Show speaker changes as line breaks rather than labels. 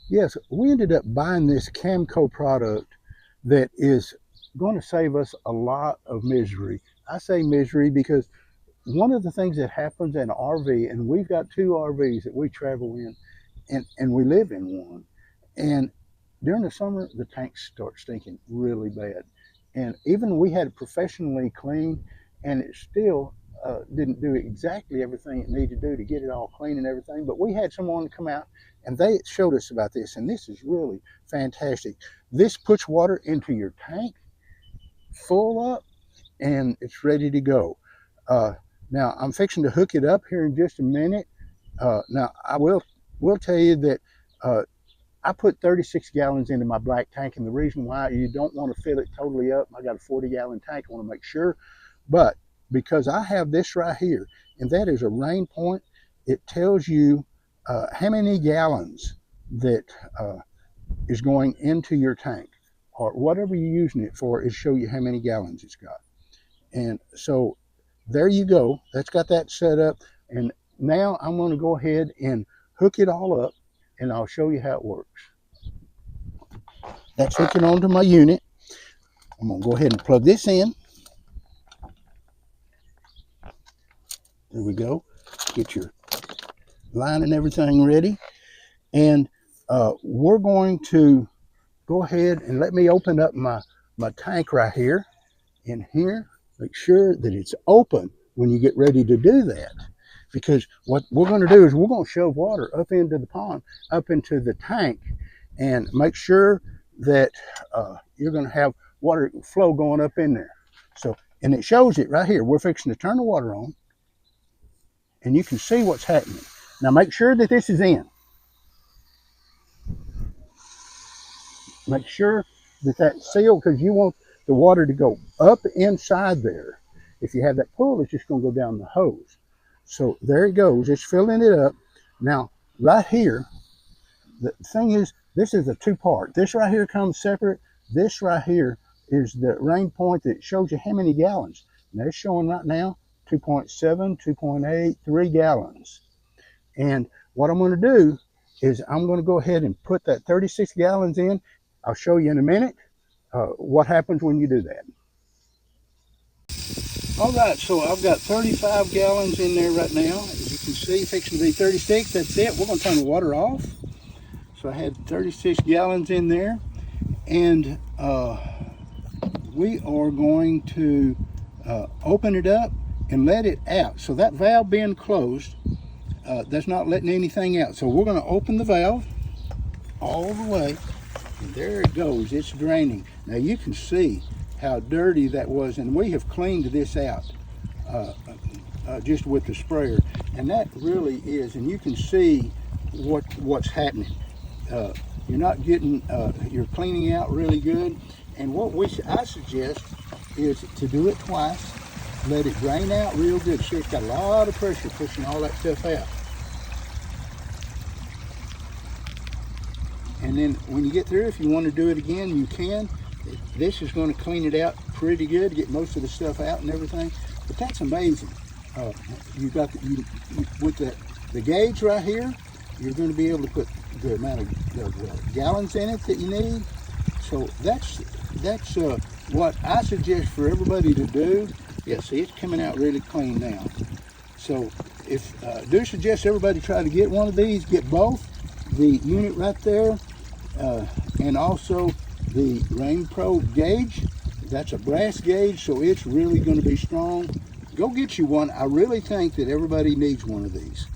Yes, we ended up buying this Camco product that is going to save us a lot of misery. I say misery because one of the things that happens in an RV, and we've got two RVs that we travel in, and we live in one. And during the summer, the tanks start stinking really bad. And even we had it professionally cleaned, and it still didn't do exactly everything it needed to do to get it all clean and everything. But we had someone come out and they showed us about this, and this is really fantastic. This puts water into your tank full up, and it's ready to go. Uh, Now I'm fixing to hook it up here in just a minute. Now I will tell you that uh, I put 36 gallons into my black tank, and the reason why you don't want to fill it totally up, I got a 40-gallon tank, I want to make sure, but because I have this right here, and that is a rain point, it tells you how many gallons that is going into your tank, or whatever you're using it for, is show you how many gallons it's got. And so there you go, that's got that set up, and now I'm going to go ahead and hook it all up, and I'll show you how it works. That's hooking onto my unit. I'm going to go ahead and plug this in. There we go. Get your line and everything ready. And we're going to go ahead and let me open up my tank right here. In here, make sure that it's open when you get ready to do that. Because what we're going to do is we're going to shove water up into the pond, up into the tank, and make sure that you're going to have water flow going up in there. So, and it shows it right here. We're fixing to turn the water on, and you can see what's happening. Now make sure that this is in. Make sure that that's sealed, because you want the water to go up inside there. If you have that pool, it's just going to go down the hose. So there it goes. It's filling it up. Now, right here, the thing is, this is a two-part. This right here comes separate. This right here is the rain point that shows you how many gallons. And it's showing right now 2.7, 2.8, 3 gallons. And what I'm going to do is I'm going to go ahead and put that 36 gallons in. I'll show you in a minute what happens when you do that. All right, so I've got 35 gallons in there right now. As you can see, fixing to be 36. That's it. We're going to turn the water off. So I had 36 gallons in there, and we are going to open it up and let it out. So that valve being closed, that's not letting anything out. So we're going to open the valve all the way, and there it goes. It's draining. Now you can see how dirty that was, and we have cleaned this out just with the sprayer, and that really is, and you can see what's happening. You're not getting, you're cleaning out really good, and what I suggest is to do it twice. Let it drain out real good. See, it's got a lot of pressure pushing all that stuff out. And then when you get through, if you want to do it again, you can. This is going to clean it out pretty good, get most of the stuff out and everything. But that's amazing. You got with the gauge right here, you're going to be able to put the amount of gallons in it that you need. So that's what I suggest for everybody to do. Yeah, see, it's coming out really clean now. So if do suggest everybody try to get one of these, get both, the unit right there, and also the Rain Pro gauge. That's a brass gauge, so it's really going to be strong. Go get you one. I really think that everybody needs one of these.